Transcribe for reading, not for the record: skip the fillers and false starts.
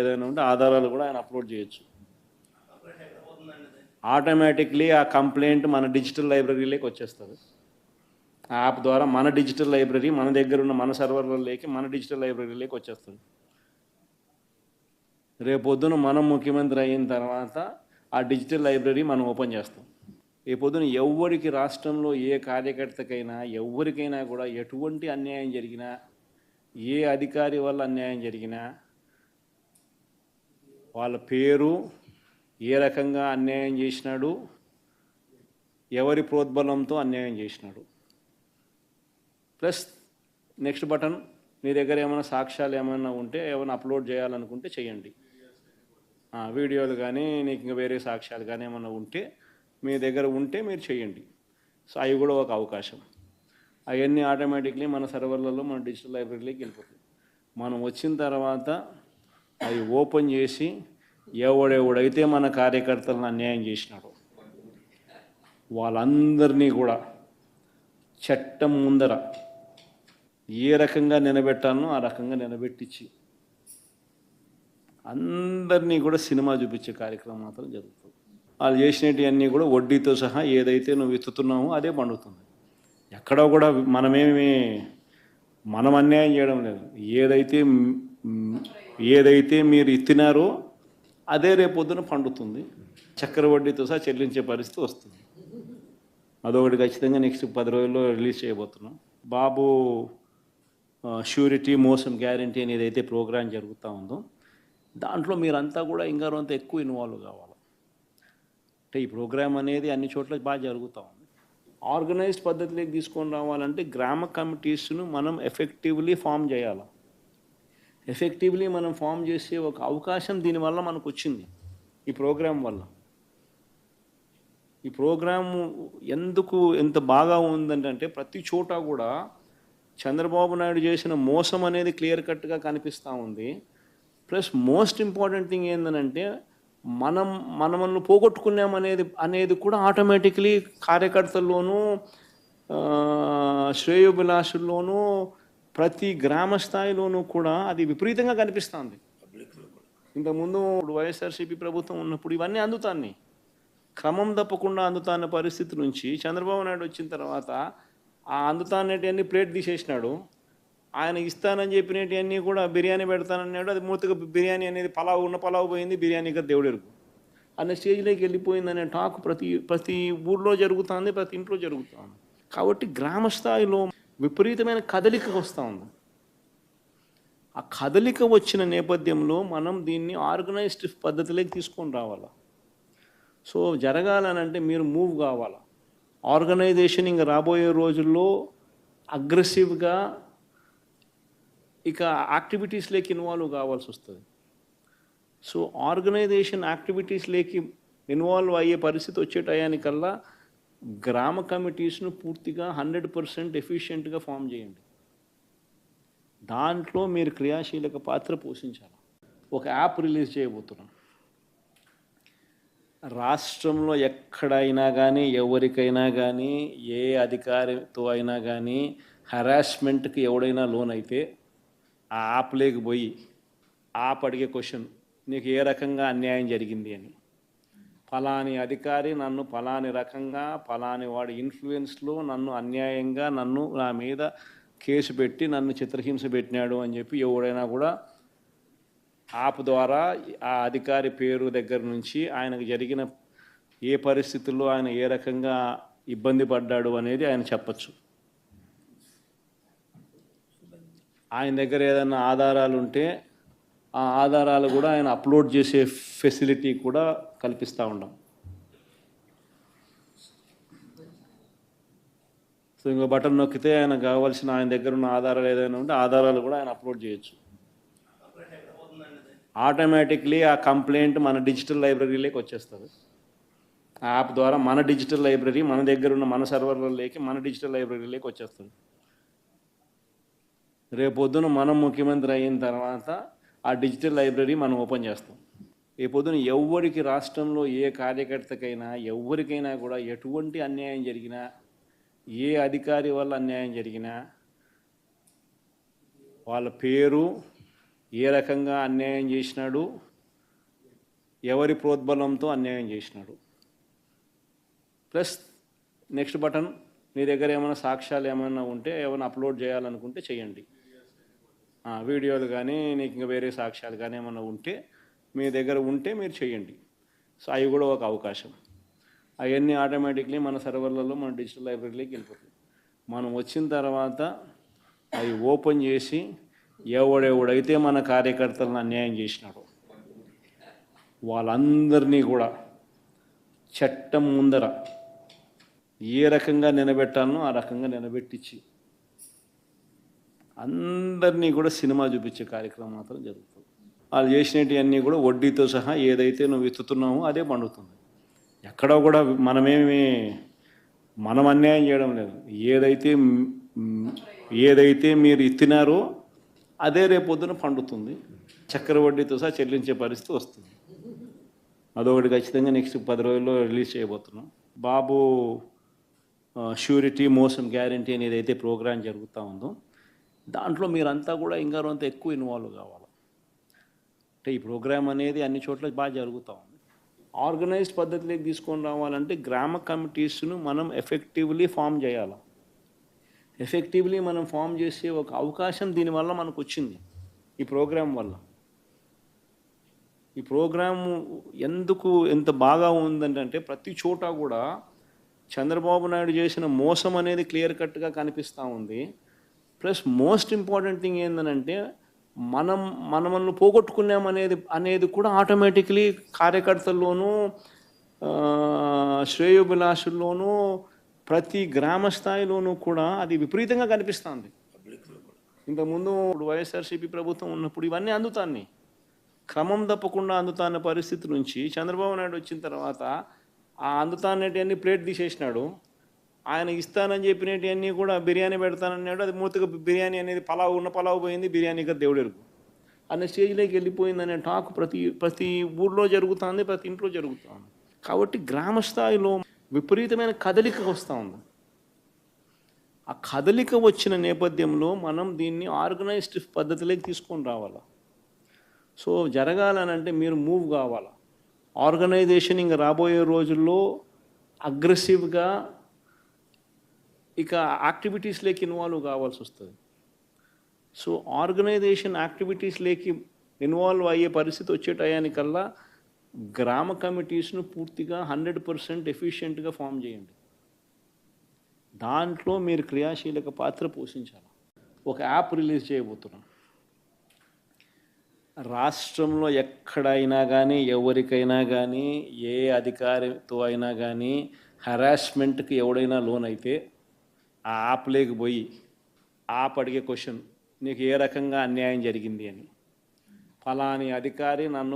ఏదైనా ఉంటే ఆధారాలు కూడా ఆయన అప్లోడ్ చేయొచ్చు. ఆటోమేటిక్లీ ఆ కంప్లైంట్ మన డిజిటల్ లైబ్రరీలోకి వచ్చేస్తుంది. ఆ యాప్ ద్వారా మన డిజిటల్ లైబ్రరీ మన దగ్గర ఉన్న మన సర్వర్లలోకి మన డిజిటల్ లైబ్రరీలోకి వచ్చేస్తుంది. రేపొద్దున మనం ముఖ్యమంత్రి అయిన తర్వాత ఆ డిజిటల్ లైబ్రరీ మనం ఓపెన్ చేస్తాం. రేపొద్దున ఎవరికి రాష్ట్రంలో ఏ కార్యకర్తకైనా ఎవరికైనా కూడా ఎటువంటి అన్యాయం జరిగినా, ఏ అధికారి వల్ల అన్యాయం జరిగినా, వాళ్ళ పేరు, ఏ రకంగా అన్యాయం చేసినాడు, ఎవరి ప్రోద్బలంతో అన్యాయం చేసినాడు, ప్లస్ నెక్స్ట్ బటన్, మీ దగ్గర ఏమైనా సాక్ష్యాలు ఏమైనా ఉంటే ఏమైనా అప్లోడ్ చేయాలనుకుంటే చేయండి. వీడియోలు కానీ నీకు ఇంకా వేరే సాక్ష్యాలు కానీ ఏమైనా ఉంటే మీ దగ్గర ఉంటే మీరు చేయండి. సో అవి కూడా ఒక అవకాశం. అవన్నీ ఆటోమేటిక్లీ మన సర్వర్లలో మన డిజిటల్ లైబ్రరీలోకి వెళ్ళిపోతుంది. మనం వచ్చిన తర్వాత అవి ఓపెన్ చేసి ఎవడెవడైతే మన కార్యకర్తలను అన్యాయం చేసినాడో వాళ్ళందరినీ కూడా చట్టం ముందర ఏ రకంగా నిలబెట్టాలనో ఆ రకంగా నిలబెట్టించి అందరినీ కూడా సినిమా చూపించే కార్యక్రమం మాత్రం జరుగుతుంది. వాళ్ళు చేసినవన్నీ కూడా వడ్డీతో సహా ఏదైతే నువ్వు విత్తుతున్నావో అదే పండుతుంది. ఎక్కడో కూడా మనం అన్యాయం చేయడం లేదు. ఏదైతే మీరు ఇత్తినారో అదే రేపొద్దున పండుతుంది. చక్కెర వడ్డీతో సహా చెల్లించే పరిస్థితి వస్తుంది. అదొకటి ఖచ్చితంగా నెక్స్ట్ 10 రోజుల్లో రిలీజ్ చేయబోతున్నాం. బాబు ష్యూరిటీ మోసం గ్యారంటీ అనేది అయితే ప్రోగ్రాం జరుగుతూ ఉందో దాంట్లో మీరంతా కూడా ఇంకా కొంత ఎక్కువ ఇన్వాల్వ్ కావాలి. అంటే ఈ ప్రోగ్రాం అనేది అన్ని చోట్ల బాగా జరుగుతూ ఉంది. ఆర్గనైజ్డ్ పద్ధతిలోకి తీసుకొని రావాలంటే గ్రామ కమిటీస్ను మనం ఎఫెక్టివ్లీ ఫామ్ చేయాలి. ఎఫెక్టివ్లీ మనం ఫామ్ చేసే ఒక అవకాశం దీనివల్ల మనకు వచ్చింది ఈ ప్రోగ్రాం వల్ల. ఈ ప్రోగ్రాము ఎందుకు ఎంత బాగా ఉందంటే ప్రతి చోట కూడా చంద్రబాబు నాయుడు చేసిన మోసం అనేది క్లియర్ కట్గా కనిపిస్తూ ఉంది. ప్లస్ మోస్ట్ ఇంపార్టెంట్ థింగ్ ఏంటంటే మనల్ని పోగొట్టుకున్నామనేది కూడా ఆటోమేటిక్లీ కార్యకర్తల్లోనూ శ్రేయోభిలాషుల్లోనూ ప్రతి గ్రామ స్థాయిలోనూ కూడా అది విపరీతంగా కనిపిస్తుంది. ఇంతకుముందు వైఎస్ఆర్సీపీ ప్రభుత్వం ఉన్నప్పుడు ఇవన్నీ అందుతాన్ని క్రమం తప్పకుండా అందుతాన్న పరిస్థితి నుంచి చంద్రబాబు నాయుడు వచ్చిన తర్వాత ఆ అందుతానేటివన్నీ ప్లేట్ తీసేసినాడు. ఆయన ఇస్తానని చెప్పినవన్నీ కూడా బిర్యానీ పెడతానన్నాడు. అది మూతగా బిర్యానీ అనేది పలావు పోయింది, బిర్యానీ కదా దేవుడెరుగు అనే స్టేజ్లోకి వెళ్ళిపోయిందనే టాక్ ప్రతి ఊర్లో జరుగుతుంది, ప్రతి ఇంట్లో జరుగుతుంది. కాబట్టి గ్రామ స్థాయిలో విపరీతమైన కదలిక వస్తూ ఉంది. ఆ కదలిక వచ్చిన నేపథ్యంలో మనం దీన్ని ఆర్గనైజ్డ్ పద్ధతిలోకి తీసుకొని రావాలి. సో జరగాలనంటే మీరు మూవ్ కావాలి. ఆర్గనైజేషన్ ఇంకా రాబోయే రోజుల్లో అగ్రెసివ్గా ఇక యాక్టివిటీస్లోకి ఇన్వాల్వ్ కావాల్సి వస్తుంది. సో ఆర్గనైజేషన్ యాక్టివిటీస్లోకి ఇన్వాల్వ్ అయ్యే పరిస్థితి వచ్చే టయానికల్లా గ్రామ కమిటీస్ను పూర్తిగా 100% ఎఫిషియెంట్గా ఫామ్ చేయండి. దాంట్లో మీరు క్రియాశీలక పాత్ర పోషించాలి. ఒక యాప్ రిలీజ్ చేయబోతున్నాం. రాష్ట్రంలో ఎక్కడైనా కానీ ఎవరికైనా కానీ ఏ అధికారితో అయినా కానీ హరాస్మెంట్కి ఎవడైనా లోన్ అయితే ఆ యాప్లోకి పోయి యాప్ అడిగే క్వశ్చన్, నీకు ఏ రకంగా అన్యాయం జరిగింది అని, ఫలాని అధికారి నన్ను ఫలాని రకంగా ఫలాని వాడి ఇన్ఫ్లుయెన్స్లో నన్ను అన్యాయంగా నా మీద కేసు పెట్టి నన్ను చిత్రహింస పెట్టినాడు అని చెప్పి ఎవడైనా కూడా యాప్ ద్వారా ఆ అధికారి పేరు దగ్గర నుంచి ఆయనకు జరిగిన ఏ పరిస్థితుల్లో ఆయన ఏ రకంగా ఇబ్బంది పడ్డాడు అనేది ఆయన చెప్పచ్చు. ఆయన దగ్గర ఏదైనా ఆధారాలు ఉంటే ఆ ఆధారాలు కూడా ఆయన అప్లోడ్ చేసే ఫెసిలిటీ కూడా కల్పిస్తూ ఉన్నాం. సో ఇంకో బటన్ నొక్కితే ఆయన కావాల్సిన ఆయన దగ్గర ఉన్న ఆధారాలు ఏదైనా ఉంటే ఆధారాలు కూడా ఆయన అప్లోడ్ చేయొచ్చు. ఆటోమేటిక్లీ ఆ కంప్లైంట్ మన డిజిటల్ లైబ్రరీలోకి వచ్చేస్తుంది. ఆ యాప్ ద్వారా మన డిజిటల్ లైబ్రరీ మన దగ్గర ఉన్న మన సర్వర్లలోకి మన డిజిటల్ లైబ్రరీలోకి వచ్చేస్తుంది. రేపొద్దున మనం ముఖ్యమంత్రి అయిన తర్వాత ఆ డిజిటల్ లైబ్రరీ మనం ఓపెన్ చేస్తాం. రేపొద్దున ఎవరికి రాష్ట్రంలో ఏ కార్యకర్తకైనా ఎవరికైనా కూడా ఎటువంటి అన్యాయం జరిగినా, ఏ అధికారి వల్ల అన్యాయం జరిగినా వాళ్ళ పేరు, ఏ రకంగా అన్యాయం చేసినాడు, ఎవరి ప్రోద్బలంతో అన్యాయం చేసినాడు. ప్లస్ నెక్స్ట్ బటన్, మీ దగ్గర ఏమైనా సాక్ష్యాలు ఏమైనా ఉంటే, ఏమైనా అప్లోడ్ చేయాలనుకుంటే చేయండి. వీడియోలు కానీ నీకు ఇంకా వేరే సాక్ష్యాలు కానీ ఏమైనా ఉంటే మీ దగ్గర ఉంటే మీరు చేయండి. సో అవి కూడా ఒక అవకాశం. అవన్నీ ఆటోమేటిక్లీ మన సర్వర్లలో మన డిజిటల్ లైబ్రరీలోకి వెళ్ళిపోతుంది. మనం వచ్చిన తర్వాత అవి ఓపెన్ చేసి ఎవడెవడైతే మన కార్యకర్తలను అన్యాయం చేసినాడో వాళ్ళందరినీ కూడా చట్టం ముందర ఏ రకంగా నిలబెట్టాలనో ఆ రకంగా నిలబెట్టించి అందరినీ కూడా సినిమా చూపించే కార్యక్రమం మాత్రం జరుగుతుంది. వాళ్ళు చేసినవన్నీ కూడా వడ్డీతో సహా ఏదైతే నువ్వు విత్తుతున్నావో అదే పండుతుంది. ఎక్కడో కూడా మనం అన్యాయం చేయడం లేదు. ఏదైతే మీరు ఇత్తినారో అదే రేపొద్దున పండుతుంది. చక్కెర వడ్డీతో సహా చెల్లించే పరిస్థితి వస్తుంది. అదొకటి ఖచ్చితంగా నెక్స్ట్ 10 రోజుల్లో రిలీజ్ చేయబోతున్నాం. బాబు ష్యూరిటీ మోసం గ్యారంటీ అనేది అయితే ప్రోగ్రాం జరుగుతూ ఉందో దాంట్లో మీరంతా కూడా ఇంకా కొంత ఎక్కువ ఇన్వాల్వ్ కావాలి. అంటే ఈ ప్రోగ్రాం అనేది అన్ని చోట్ల బాగా జరుగుతూ ఉంది. ఆర్గనైజ్డ్ పద్ధతిలోకి తీసుకొని రావాలంటే గ్రామ కమిటీస్ను మనం ఎఫెక్టివ్లీ ఫామ్ చేయాలి. ఎఫెక్టివ్లీ మనం ఫామ్ చేసే ఒక అవకాశం దీనివల్ల మనకు వచ్చింది ఈ ప్రోగ్రాం వల్ల. ఈ ప్రోగ్రాము ఎందుకు ఎంత బాగా ఉందంటే ప్రతి చోట కూడా చంద్రబాబు నాయుడు చేసిన మోసం అనేది క్లియర్ కట్గా కనిపిస్తూ ఉంది. ప్లస్ మోస్ట్ ఇంపార్టెంట్ థింగ్ ఏంటంటే మనల్ని పోగొట్టుకున్నామనేది కూడా ఆటోమేటిక్లీ కార్యకర్తల్లోనూ శ్రేయోభిలాషుల్లోనూ ప్రతి గ్రామ స్థాయిలోనూ కూడా అది విపరీతంగా కనిపిస్తుంది. ఇంతకుముందు వైఎస్ఆర్సీపీ ప్రభుత్వం ఉన్నప్పుడు ఇవన్నీ అందుతాన్ని క్రమం తప్పకుండా అందుతాన్న పరిస్థితి నుంచి చంద్రబాబు నాయుడు వచ్చిన తర్వాత ఆ అందుతానేటివన్నీ ప్లేట్ తీసేసినాడు. ఆయన ఇస్తానని చెప్పినవన్నీ కూడా బిర్యానీ పెడతానన్నాడు. అది మూతగా బిర్యానీ అనేది పలావు పోయింది, బిర్యానీగా దేవుడెరుగు అనే స్టేజ్లోకి వెళ్ళిపోయిందనే టాక్ ప్రతి ఊర్లో జరుగుతుంది, ప్రతి ఇంట్లో జరుగుతుంది. కాబట్టి గ్రామ స్థాయిలో విపరీతమైన కదలిక వస్తూ ఉంది. ఆ కదలిక వచ్చిన నేపథ్యంలో మనం దీన్ని ఆర్గనైజ్డ్ పద్ధతిలోకి తీసుకొని రావాలి. సో జరగాలనంటే మీరు మూవ్ కావాలి. ఆర్గనైజేషన్ ఇంకా రాబోయే రోజుల్లో అగ్రెసివ్గా ఇక యాక్టివిటీస్లోకి ఇన్వాల్వ్ కావాల్సి వస్తుంది. సో ఆర్గనైజేషన్ యాక్టివిటీస్లోకి ఇన్వాల్వ్ అయ్యే పరిస్థితి వచ్చే టయానికల్లా గ్రామ కమిటీస్ను పూర్తిగా 100% ఎఫిషియెంట్గా ఫామ్ చేయండి. దాంట్లో మీరు క్రియాశీలక పాత్ర పోషించాలి. ఒక యాప్ రిలీజ్ చేయబోతున్నాం. రాష్ట్రంలో ఎక్కడైనా కానీ ఎవరికైనా కానీ ఏ అధికారితో అయినా కానీ హరాస్మెంట్కి ఎవడైనా లోన్ అయితే ఆ యాప్లోకి పోయి యాప్ అడిగే క్వశ్చన్, నీకు ఏ రకంగా అన్యాయం జరిగింది అని, ఫలాని అధికారి నన్ను